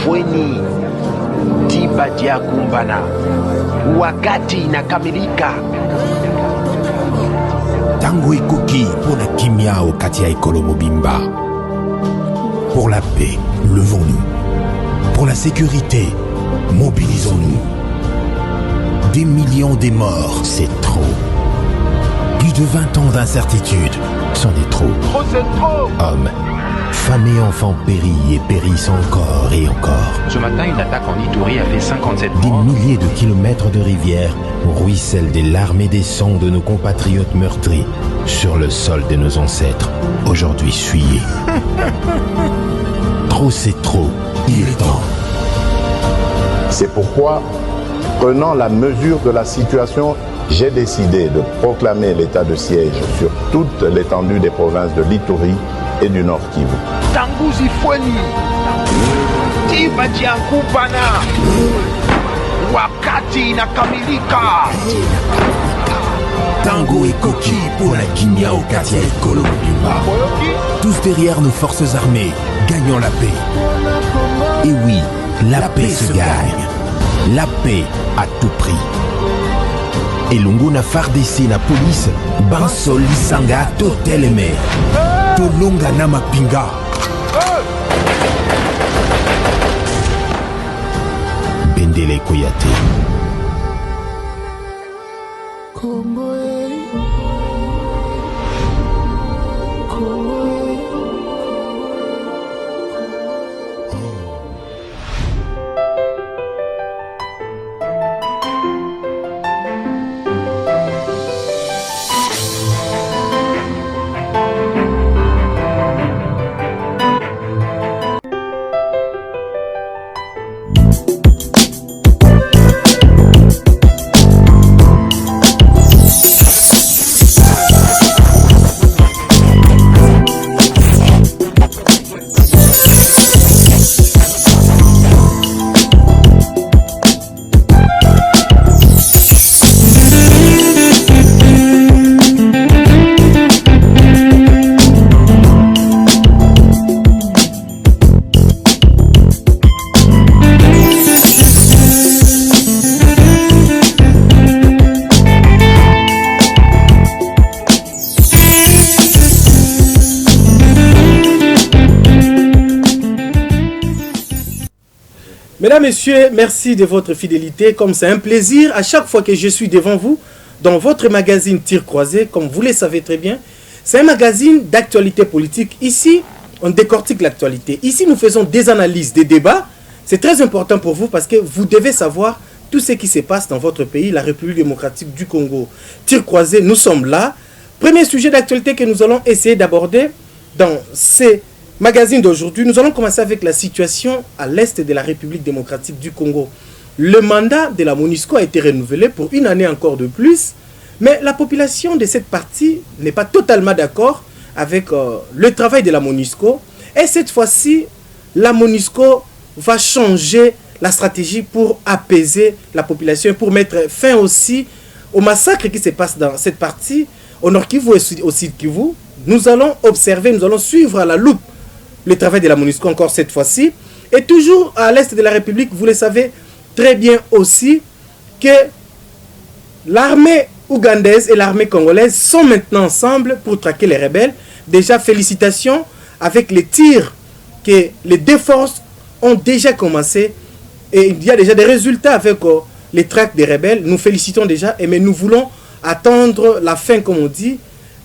ifweni tiba dia kumbana, wakati inakamilika. Tango ekoki pour la kimia au Katia Ekolo Mobimba. Pour la paix, levons-nous. Pour la sécurité, mobilisons-nous. Des millions de morts, c'est trop. Plus de 20 ans d'incertitude, c'en est trop. Trop, c'est trop. Hommes, femmes et enfants périllent et périssent encore et encore. Ce matin, une attaque en Ituri a fait 57 Des morts. milliers de kilomètres de rivières ruissellent des larmes et des sangs de nos compatriotes meurtris sur le sol de nos ancêtres, aujourd'hui souillés. Trop c'est trop, il est temps. C'est pourquoi, prenant la mesure de la situation, j'ai décidé de proclamer l'état de siège sur toute l'étendue des provinces de l'Ituri et du Nord Kivu. Tangu ifweni tiba dia kumbana, wakati inakamilika. Tango et Koki pour la Kimia au Katia Ekolo Mobimba. Tous derrière nos forces armées, gagnons la paix. Et oui, la paix se gagne. La paix à tout prix. Et Longona FARDC la police, Bansol Lisanga Toteleme. Tolonga Namapinga. Bendele Koyate. Mesdames, Messieurs, merci de votre fidélité. Comme c'est un plaisir, à chaque fois que je suis devant vous, dans votre magazine Tir Croisé, comme vous le savez très bien, c'est un magazine d'actualité politique. Ici, on décortique l'actualité. Ici, nous faisons des analyses, des débats. C'est très important pour vous parce que vous devez savoir tout ce qui se passe dans votre pays, la République démocratique du Congo. Tir Croisé, nous sommes là. Premier sujet d'actualité que nous allons essayer d'aborder dans ces magazine d'aujourd'hui, nous allons commencer avec la situation à l'est de la République démocratique du Congo. Le mandat de la MONUSCO a été renouvelé pour une année encore de plus, mais la population de cette partie n'est pas totalement d'accord avec le travail de la MONUSCO. Et cette fois-ci, la MONUSCO va changer la stratégie pour apaiser la population et pour mettre fin aussi au massacre qui se passe dans cette partie, au Nord Kivu et au Sud Kivu. Nous allons observer, nous allons suivre à la loupe le travail de la MONUSCO encore cette fois-ci. Et toujours à l'est de la République, vous le savez très bien aussi que l'armée ougandaise et l'armée congolaise sont maintenant ensemble pour traquer les rebelles. Déjà, félicitations avec les tirs que les deux forces ont déjà commencé. Et il y a déjà des résultats avec les traques des rebelles. Nous félicitons déjà, mais nous voulons attendre la fin, comme on dit.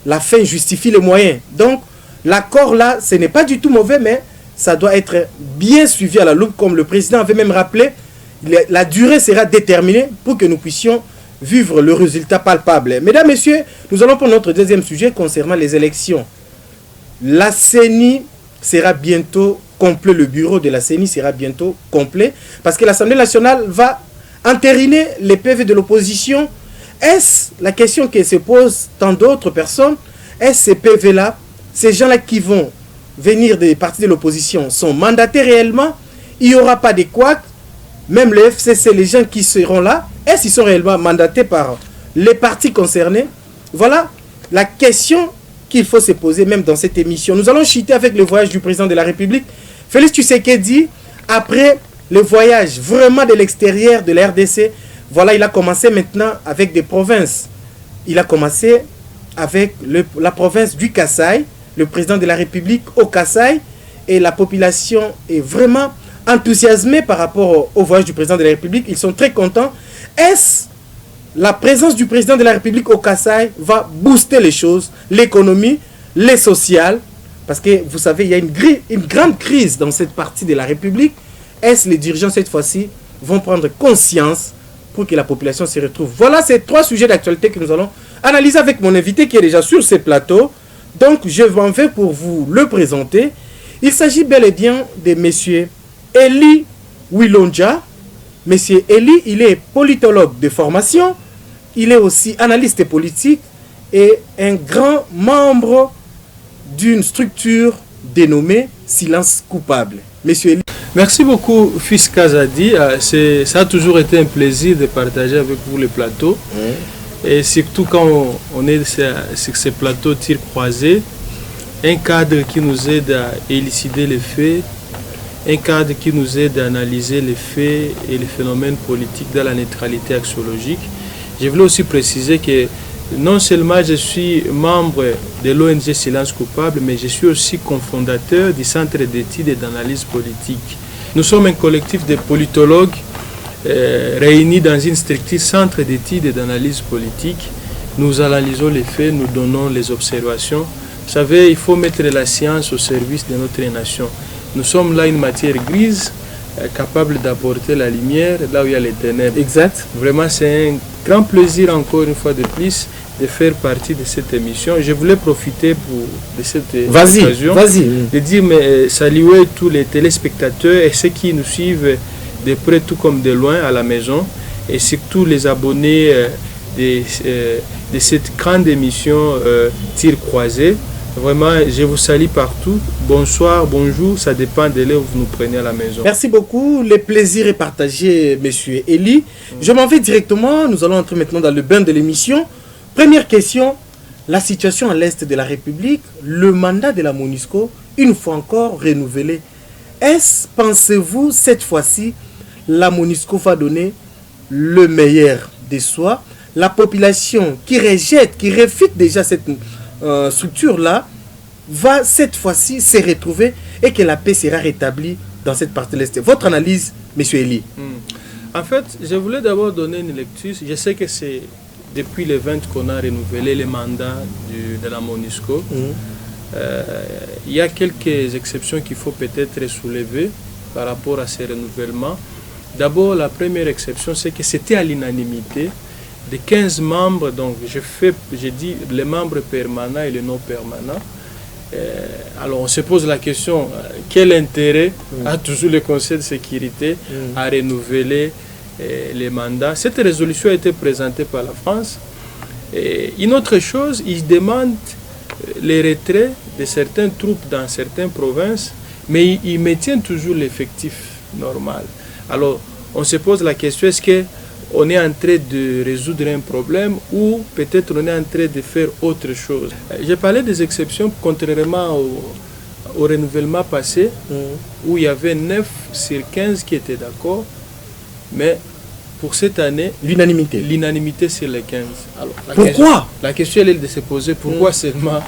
La fin justifie les moyens. Donc, l'accord là, ce n'est pas du tout mauvais, mais ça doit être bien suivi à la loupe, comme le président avait même rappelé. La durée sera déterminée pour que nous puissions vivre le résultat palpable. Mesdames, Messieurs, nous allons pour notre deuxième sujet concernant les élections. La CENI sera bientôt complet, le bureau de la CENI sera bientôt complet, parce que l'Assemblée nationale va entériner les PV de l'opposition. Est-ce la question que se posent tant d'autres personnes? Est-ce ces PV-là, ces gens-là qui vont venir des partis de l'opposition sont mandatés réellement? Il n'y aura pas de couacs. Même le FCC, les gens qui seront là, est-ce qu'ils sont réellement mandatés par les partis concernés? Voilà la question qu'il faut se poser même dans cette émission. Nous allons chuter avec le voyage du président de la République, Félix Tshisekedi, après le voyage vraiment de l'extérieur de la RDC, voilà, il a commencé maintenant avec des provinces. Il a commencé avec la province du Kasaï, le président de la République au Kasaï, et la population est vraiment enthousiasmée par rapport au voyage du président de la République. Ils sont très contents. Est-ce la présence du président de la République au Kasaï va booster les choses, l'économie, les sociales? Parce que vous savez, il y a une grande crise dans cette partie de la République. Est-ce les dirigeants cette fois-ci vont prendre conscience pour que la population se retrouve? Voilà ces 3 sujets d'actualité que nous allons analyser avec mon invité qui est déjà sur ce plateau. Donc je m'en vais pour vous le présenter. Il s'agit bel et bien de M. Eli Wilonja. M. Eli, il est politologue de formation. Il est aussi analyste politique et un grand membre d'une structure dénommée Silence Coupable. Monsieur Eli. Merci beaucoup, Fils Kazadi. Ça a toujours été un plaisir de partager avec vous le plateau. Et surtout quand on est sur ce plateau tir croisé, un cadre qui nous aide à élucider les faits, un cadre qui nous aide à analyser les faits et les phénomènes politiques dans la neutralité axiologique. Je voulais aussi préciser que non seulement je suis membre de l'ONG Silence Coupable, mais je suis aussi cofondateur du Centre d'études et d'analyse politique. Nous sommes un collectif de politologues réunis dans une structure Centre d'études et d'analyse politique. Nous analysons les faits, nous donnons les observations. Vous savez, il faut mettre la science au service de notre nation. Nous sommes là une matière grise, capable d'apporter la lumière là où il y a les ténèbres. Exact. Vraiment, c'est un grand plaisir encore une fois de plus de faire partie de cette émission. Je voulais profiter de cette occasion de dire saluer tous les téléspectateurs et ceux qui nous suivent de près tout comme de loin à la maison, et surtout les abonnés de cette grande émission Tir Croisé. Vraiment, je vous salue partout. Bonsoir, bonjour, ça dépend de l'heure où vous nous prenez à la maison. Merci beaucoup. Le plaisir est partagé, monsieur Eli. Je m'en vais directement. Nous allons entrer maintenant dans le bain de l'émission. Première question, la situation à l'est de la République, le mandat de la MONUSCO, une fois encore renouvelé. Est-ce, pensez-vous, cette fois-ci, la MONUSCO va donner le meilleur de soi? La population qui rejette, qui réfute déjà cette structure-là, va cette fois-ci se retrouver et que la paix sera rétablie dans cette partie de l'Est. Votre analyse, M. Eli? En fait, je voulais d'abord donner une lecture. Je sais que c'est depuis le 20 qu'on a renouvelé les mandats de la MONUSCO. Il y a quelques exceptions qu'il faut peut-être soulever par rapport à ces renouvellements. D'abord, la première exception, c'est que c'était à l'unanimité de 15 membres, donc j'ai dit les membres permanents et les non permanents. Alors on se pose la question, quel intérêt a toujours le Conseil de sécurité à renouveler les mandats? Cette résolution a été présentée par la France. Et une autre chose, ils demandent les retraits de certaines troupes dans certaines provinces, mais ils maintiennent toujours l'effectif normal. Alors on se pose la question, est-ce qu'on est en train de résoudre un problème ou peut-être on est en train de faire autre chose? J'ai parlé des exceptions, contrairement au renouvellement passé, où il y avait 9 sur 15 qui étaient d'accord, mais pour cette année, l'unanimité c'est les 15. Alors, pourquoi? La question est de se poser pourquoi seulement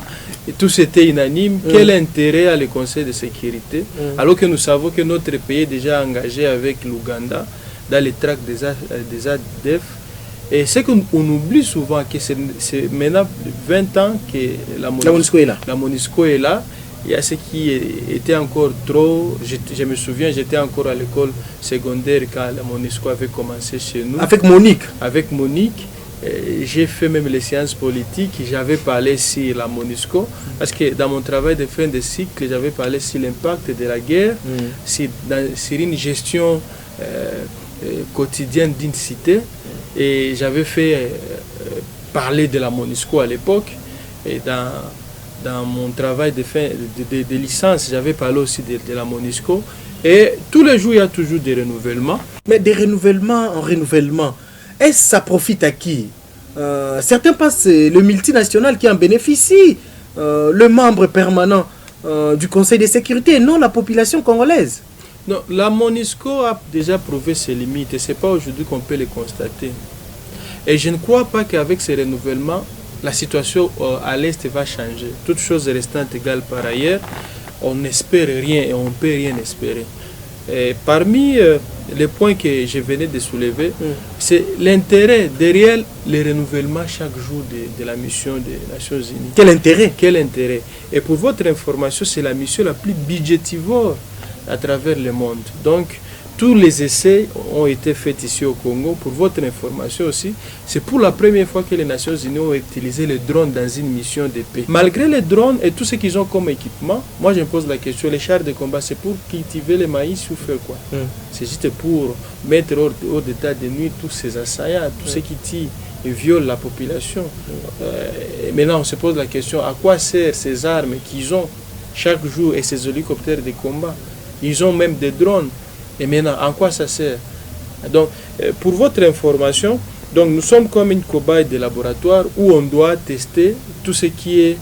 tous étaient unanimes. Quel intérêt a le Conseil de sécurité alors que nous savons que notre pays est déjà engagé avec l'Ouganda dans les tracts des ADF. Et c'est qu'on oublie souvent que c'est maintenant 20 ans que la MONUSCO est là. Il y a ce qui était encore trop. Je me souviens, j'étais encore à l'école secondaire quand la MONUSCO avait commencé chez nous. Avec Monique. Avec Monique. J'ai fait même les sciences politiques. J'avais parlé sur la MONUSCO. Parce que dans mon travail de fin de cycle, j'avais parlé sur l'impact de la guerre, sur une gestion quotidienne d'une cité. Et j'avais fait parler de la MONUSCO à l'époque. Et dans mon travail de licence, j'avais parlé aussi de la MONUSCO. Et tous les jours, il y a toujours des renouvellements. Mais des renouvellements en renouvellement, est-ce que ça profite à qui? Certains pensent que c'est le multinational qui en bénéficie, le membre permanent du Conseil de sécurité, et non la population congolaise. Non, la MONUSCO a déjà prouvé ses limites et ce n'est pas aujourd'hui qu'on peut les constater. Et je ne crois pas qu'avec ces renouvellements, la situation à l'Est va changer. Toutes choses restant égales par ailleurs, on n'espère rien et on ne peut rien espérer. Et parmi les points que je venais de soulever, c'est l'intérêt derrière le renouvellement chaque jour de la mission des Nations Unies. Quel intérêt? Quel intérêt? Et pour votre information, c'est la mission la plus budgétivore à travers le monde. Donc, tous les essais ont été faits ici au Congo. Pour votre information aussi, c'est pour la première fois que les Nations Unies ont utilisé les drones dans une mission de paix. Malgré les drones et tout ce qu'ils ont comme équipement, moi je me pose la question, les chars de combat, c'est pour cultiver le maïs ou faire quoi? C'est juste pour mettre hors d'état de nuit tous ces assaillants, tous ceux qui tirent et violent la population. Et maintenant on se pose la question, à quoi servent ces armes qu'ils ont chaque jour et ces hélicoptères de combat? Ils ont même des drones. Et maintenant, en quoi ça sert? Donc, pour votre information, donc nous sommes comme une cobaye de laboratoire où on doit tester tout ce qui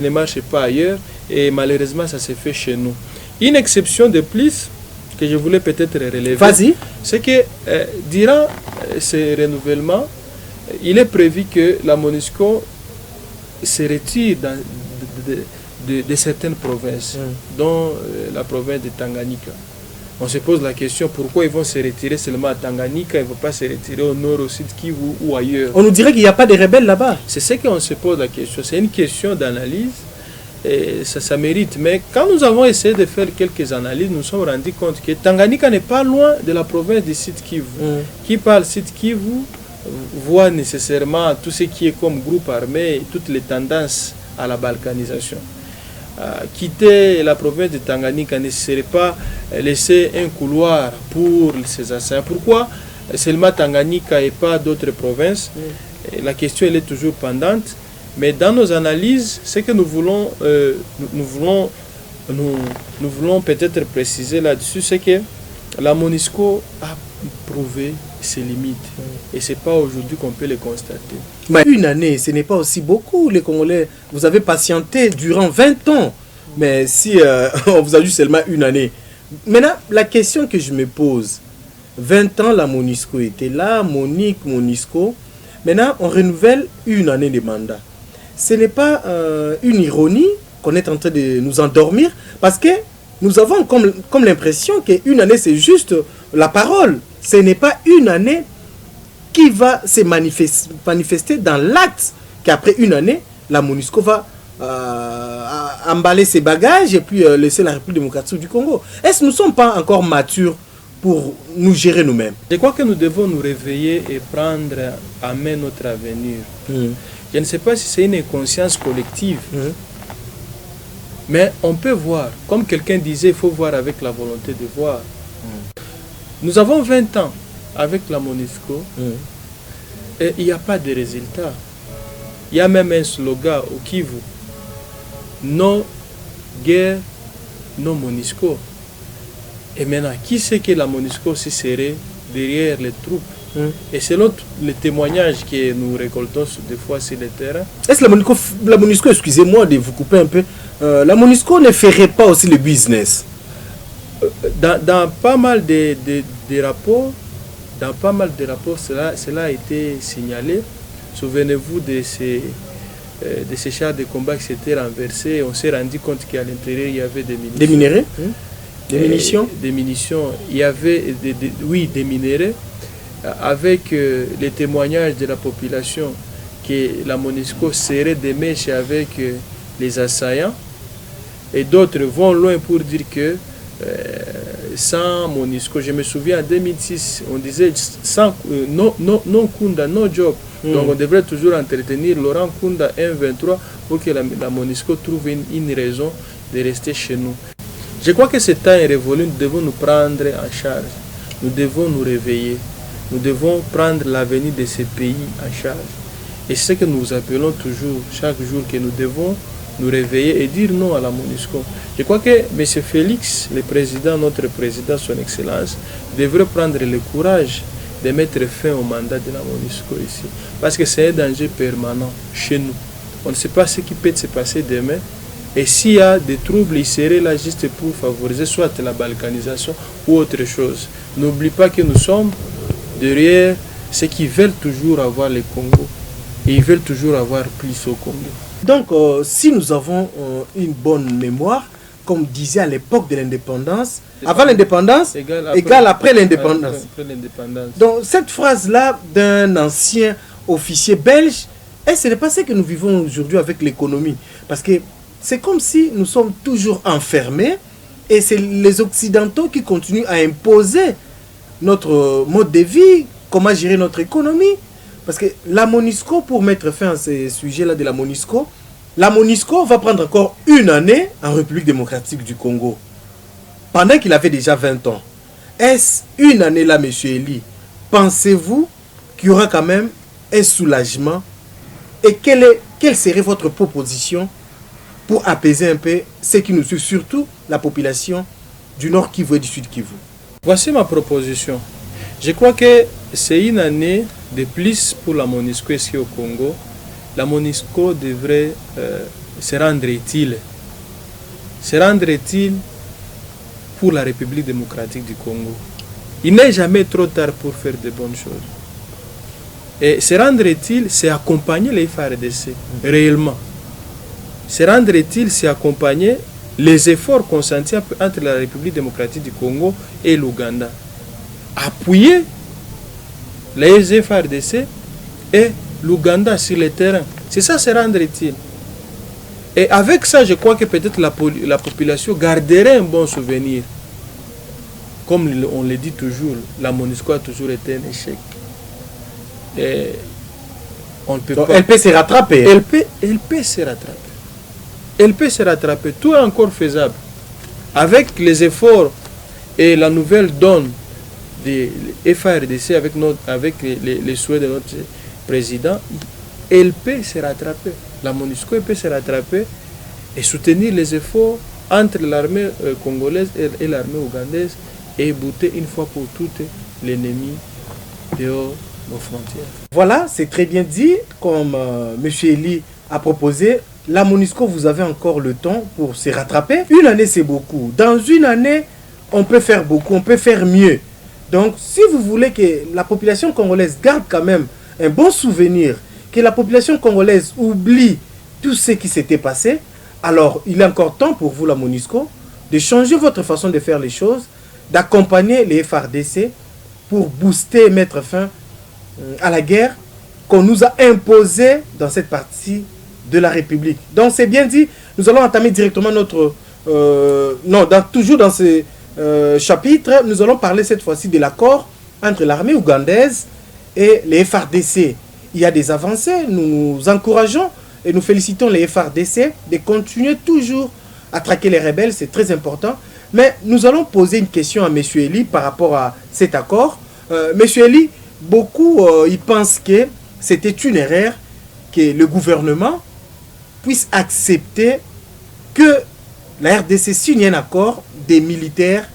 ne marche pas ailleurs. Et malheureusement, ça se fait chez nous. Une exception de plus que je voulais peut-être relever, c'est que durant ces renouvellements, il est prévu que la MONUSCO se retire de certaines provinces, dont la province de Tanganyika. On se pose la question pourquoi ils vont se retirer seulement à Tanganyika, ils ne vont pas se retirer au nord, au sud Kivu ou ailleurs. On nous dirait qu'il n'y a pas de rebelles là-bas. C'est ce qu'on se pose la question. C'est une question d'analyse et ça mérite. Mais quand nous avons essayé de faire quelques analyses, nous nous sommes rendus compte que Tanganyika n'est pas loin de la province du Sud Kivu. Qui parle Sud Kivu voit nécessairement tout ce qui est comme groupe armé et toutes les tendances à la balkanisation. Quitter la province de Tanganyika ne serait pas laisser un couloir pour ces assaillants. Pourquoi seulement Tanganyika et pas d'autres provinces? Et la question elle est toujours pendante. Mais dans nos analyses, ce que nous voulons peut-être préciser là-dessus, c'est que la MONUSCO a prouvé ses limites. Et ce n'est pas aujourd'hui qu'on peut les constater. Mais une année, ce n'est pas aussi beaucoup, les Congolais. Vous avez patienté durant 20 ans. Mais si on vous a juste seulement une année. Maintenant, la question que je me pose, 20 ans, la MONUSCO était là, MONUSCO. Maintenant, on renouvelle une année de mandat. Ce n'est pas une ironie qu'on est en train de nous endormir, parce que nous avons comme l'impression qu'une année, c'est juste la parole. Ce n'est pas une année qui va se manifester dans l'acte qu'après une année, la MONUSCO va emballer ses bagages et puis laisser la République démocratique du Congo. Est-ce que nous ne sommes pas encore matures pour nous gérer nous-mêmes? Je crois que nous devons nous réveiller et prendre à main notre avenir. Je ne sais pas si c'est une conscience collective, mais on peut voir, comme quelqu'un disait, il faut voir avec la volonté de voir. Nous avons 20 ans avec la MONUSCO et il n'y a pas de résultat. Il y a même un slogan au Kivu: non guerre, non MONUSCO. Et maintenant, qui sait que la MONUSCO aussi serait derrière les troupes? Et selon les témoignages que nous récoltons des fois sur le terrain. Est-ce que la MONUSCO, excusez-moi de vous couper un peu, la MONUSCO ne ferait pas aussi le business? Dans pas mal de rapports, cela a été signalé. Souvenez-vous de ces chars de combat qui s'étaient renversés. On s'est rendu compte qu'à l'intérieur, il y avait des munitions. Des minerais? Des munitions? Des munitions. Il y avait des minerais. Avec les témoignages de la population que la MONUSCO serait des mèches avec les assaillants. Et d'autres vont loin pour dire que sans MONUSCO, je me souviens en 2006, on disait non Kunda, no job. Donc on devrait toujours entretenir Laurent Kunda M23 pour que la MONUSCO trouve une raison de rester chez nous. Je crois que ce temps est révolu, nous devons nous prendre en charge, nous devons nous réveiller, nous devons prendre l'avenir de ces pays en charge. Et c'est ce que nous appelons toujours, chaque jour, que nous devons nous réveiller et dire non à la MONUSCO. Je crois que M. Félix, le président, notre président, son Excellence, devrait prendre le courage de mettre fin au mandat de la MONUSCO ici. Parce que c'est un danger permanent chez nous. On ne sait pas ce qui peut se passer demain. Et s'il y a des troubles, il serait là juste pour favoriser soit la balkanisation ou autre chose. N'oublie pas que nous sommes derrière ceux qui veulent toujours avoir le Congo. Et ils veulent toujours avoir plus au Congo. Donc, si nous avons une bonne mémoire, comme disait à l'époque de l'indépendance, avant l'indépendance, égale après l'indépendance. Donc, cette phrase-là d'un ancien officier belge, et ce n'est pas ce que nous vivons aujourd'hui avec l'économie. Parce que c'est comme si nous sommes toujours enfermés et c'est les Occidentaux qui continuent à imposer notre mode de vie, comment gérer notre économie. Parce que la MONUSCO, pour mettre fin à ces sujets-là de la MONUSCO va prendre encore une année en République démocratique du Congo. Pendant qu'il avait déjà 20 ans. Est-ce une année là, M. Elie, pensez-vous qu'il y aura quand même un soulagement? Et quelle serait votre proposition pour apaiser un peu ceux qui nous suivent, surtout la population du Nord Kivu et du Sud Kivu? Voici ma proposition. Je crois que c'est une année de plus pour la MONUSCO ici au Congo. La MONUSCO devrait se rendre utile. Se rendre utile pour la République démocratique du Congo. Il n'est jamais trop tard pour faire de bonnes choses. Et se rendre utile, c'est accompagner les FARDC, réellement. Se rendre utile, c'est accompagner les efforts consentis entre la République démocratique du Congo et l'Ouganda. Appuyer les FARDC et l'Ouganda sur le terrain. C'est ça, se rendre utile. Et avec ça, je crois que peut-être la population garderait un bon souvenir. Comme on le dit toujours, la MONUSCO a toujours été un échec. Et on ne peut pas... Elle peut se rattraper. Elle peut se rattraper. Elle peut se rattraper. Tout est encore faisable. Avec les efforts et la nouvelle donne des FARDC, avec les souhaits de notre président, elle peut se rattraper. La MONUSCO peut se rattraper et soutenir les efforts entre l'armée congolaise et l'armée ougandaise et bouter une fois pour toutes l'ennemi dehors nos frontières. Voilà, c'est très bien dit. Comme M. Elie a proposé, la MONUSCO, vous avez encore le temps pour se rattraper. Une année, c'est beaucoup. Dans une année, on peut faire beaucoup, on peut faire mieux. Donc, si vous voulez que la population congolaise garde quand même un bon souvenir, que la population congolaise oublie tout ce qui s'était passé, alors il est encore temps pour vous, la MONUSCO, de changer votre façon de faire les choses, d'accompagner les FARDC pour booster et mettre fin à la guerre qu'on nous a imposée dans cette partie de la République. Donc c'est bien dit, nous allons entamer directement notre... toujours dans ce chapitre, nous allons parler cette fois-ci de l'accord entre l'armée ougandaise et les FARDC. Il y a des avancées, nous encourageons et nous félicitons les FARDC de continuer toujours à traquer les rebelles, c'est très important. Mais nous allons poser une question à M. Elie par rapport à cet accord. M. Elie, beaucoup ils pensent que c'était une erreur que le gouvernement puisse accepter que la RDC signe un accord des militaires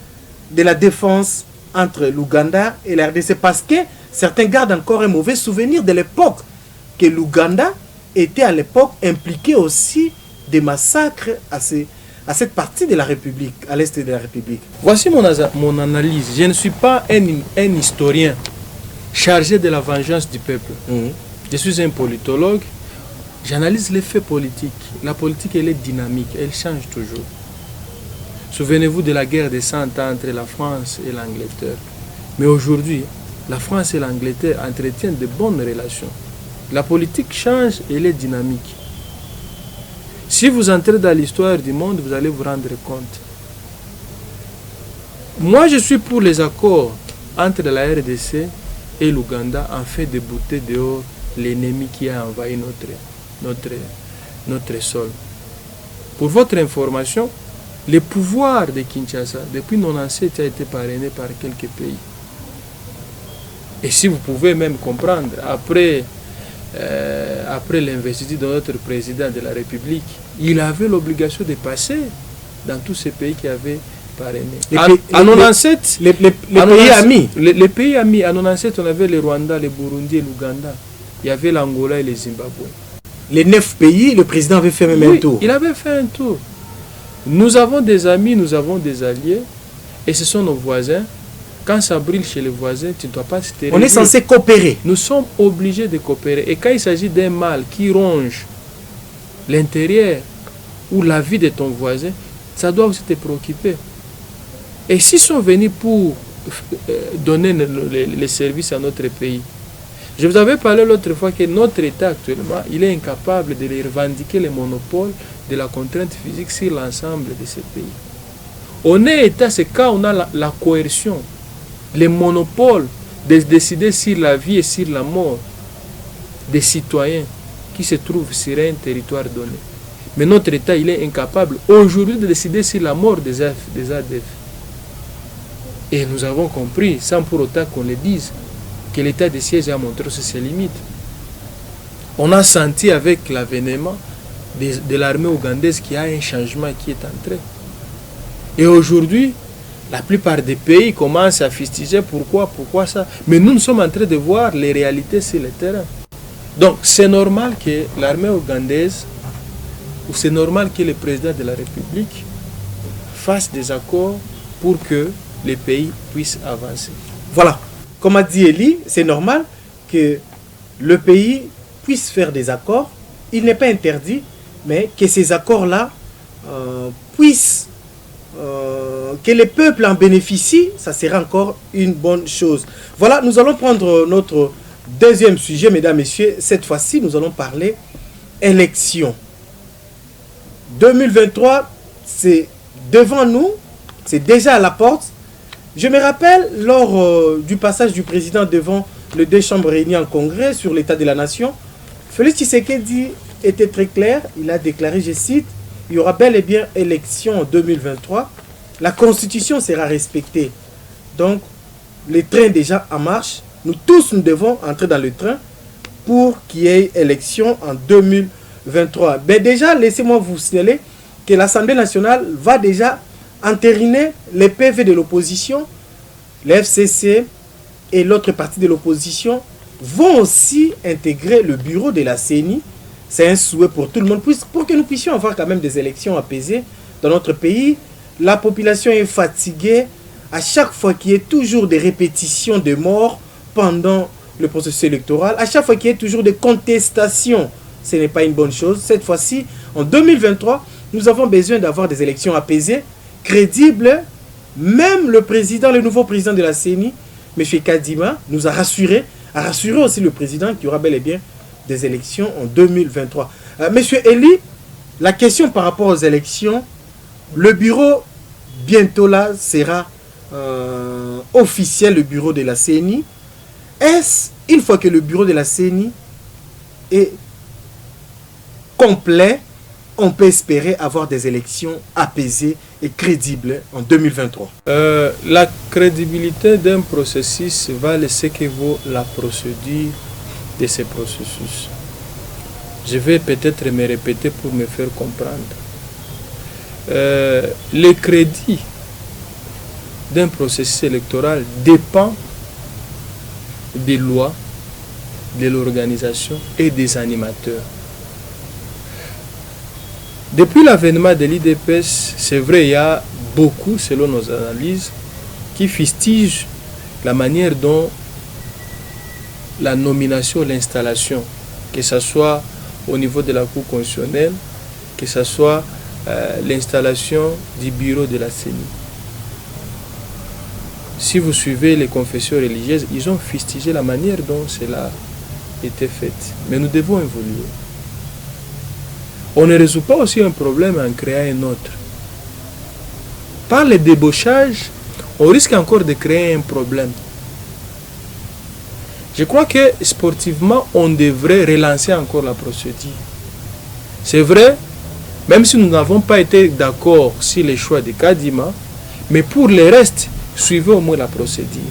de la défense entre l'Ouganda et la RDC, parce que certains gardent encore un mauvais souvenir de l'époque que l'Ouganda était à l'époque impliqué aussi des massacres à cette partie de la République, à l'est de la République. Voici mon analyse. Je ne suis pas un historien chargé de la vengeance du peuple. Je suis un politologue. J'analyse les faits politiques. La politique, elle est dynamique, elle change toujours. Souvenez-vous de la guerre des 100 ans entre la France et l'Angleterre. Mais aujourd'hui, la France et l'Angleterre entretiennent de bonnes relations. La politique change et elle est dynamique. Si vous entrez dans l'histoire du monde, vous allez vous rendre compte. Moi, je suis pour les accords entre la RDC et l'Ouganda afin de bouter dehors l'ennemi qui a envahi notre sol. Pour votre information, le pouvoir de Kinshasa, depuis 1997, a été parrainé par quelques pays. Et si vous pouvez même comprendre, après l'investiture de notre président de la République, il avait l'obligation de passer dans tous ces pays qui avaient parrainé. Les pays amis. Les pays amis. En 1997, on avait le Rwanda, le Burundi et l'Ouganda. Il y avait l'Angola et le Zimbabwe. Les 9 pays, le président avait fait même un tour. Il avait fait un tour. Nous avons des amis, nous avons des alliés, et ce sont nos voisins. Quand ça brûle chez les voisins, tu ne dois pas se terrer. On est censé coopérer. Nous sommes obligés de coopérer. Et quand il s'agit d'un mal qui ronge l'intérieur ou la vie de ton voisin, ça doit aussi te préoccuper. Et s'ils sont venus pour donner les services à notre pays, je vous avais parlé l'autre fois que notre État actuellement, il est incapable de revendiquer le monopole de la contrainte physique sur l'ensemble de ces pays. On est État, c'est quand on a la coercion, le monopole de décider sur la vie et sur la mort des citoyens qui se trouvent sur un territoire donné. Mais notre État, il est incapable aujourd'hui de décider sur la mort des ADF. Et nous avons compris, sans pour autant qu'on le dise, que l'état de siège a montré ses limites. On a senti avec l'avènement de l'armée ougandaise qu'il y a un changement qui est entré. Et aujourd'hui, la plupart des pays commencent à fustiger pourquoi ça. Mais nous sommes en train de voir les réalités sur le terrain. Donc c'est normal que l'armée ougandaise, ou c'est normal que le président de la République fasse des accords pour que les pays puissent avancer. Voilà. Comme a dit Eli, c'est normal que le pays puisse faire des accords. Il n'est pas interdit, mais que ces accords-là puissent, que les peuples en bénéficient, ça sera encore une bonne chose. Voilà, nous allons prendre notre deuxième sujet, mesdames, messieurs. Cette fois-ci, nous allons parler élection. 2023, c'est devant nous, c'est déjà à la porte. Je me rappelle, lors du passage du président devant les deux chambres réunies en congrès sur l'état de la nation, Félix Tshisekedi était très clair. Il a déclaré, je cite, « Il y aura bel et bien élection en 2023. La constitution sera respectée. » Donc, le train est déjà en marche. Nous tous, nous devons entrer dans le train pour qu'il y ait élection en 2023. Mais déjà, laissez-moi vous signaler que l'Assemblée nationale va déjà entériner les PV de l'opposition. Le FCC et l'autre partie de l'opposition vont aussi intégrer le bureau de la CENI. C'est un souhait pour tout le monde, pour que nous puissions avoir quand même des élections apaisées dans notre pays. La population est fatiguée. À chaque fois qu'il y ait toujours des répétitions de morts pendant le processus électoral, à chaque fois qu'il y ait toujours des contestations, ce n'est pas une bonne chose. Cette fois-ci, en 2023, nous avons besoin d'avoir des élections apaisées, crédibles. Même le président, le nouveau président de la CENI, M. Kadima, nous a rassuré aussi le président qu'il y aura bel et bien des élections en 2023. Monsieur Eli, la question par rapport aux élections, le bureau bientôt là sera officiel, le bureau de la CENI. Est-ce, une fois que le bureau de la CENI est complet, on peut espérer avoir des élections apaisées et crédibles en 2023? La crédibilité d'un processus va laisser que vaut la procédure de ce processus. Je vais peut-être me répéter pour me faire comprendre. Le crédit d'un processus électoral dépend des lois, de l'organisation et des animateurs. Depuis l'avènement de l'IDPS, c'est vrai, il y a beaucoup, selon nos analyses, qui fustigent la manière dont la nomination, l'installation, que ce soit au niveau de la Cour constitutionnelle, que ce soit l'installation du bureau de la CENI. Si vous suivez les confessions religieuses, ils ont fustigé la manière dont cela était fait. Mais nous devons évoluer. On ne résout pas aussi un problème en créant un autre. Par le débauchage, on risque encore de créer un problème. Je crois que sportivement, on devrait relancer encore la procédure. C'est vrai, même si nous n'avons pas été d'accord sur les choix de Kadima, mais pour le reste, suivez au moins la procédure.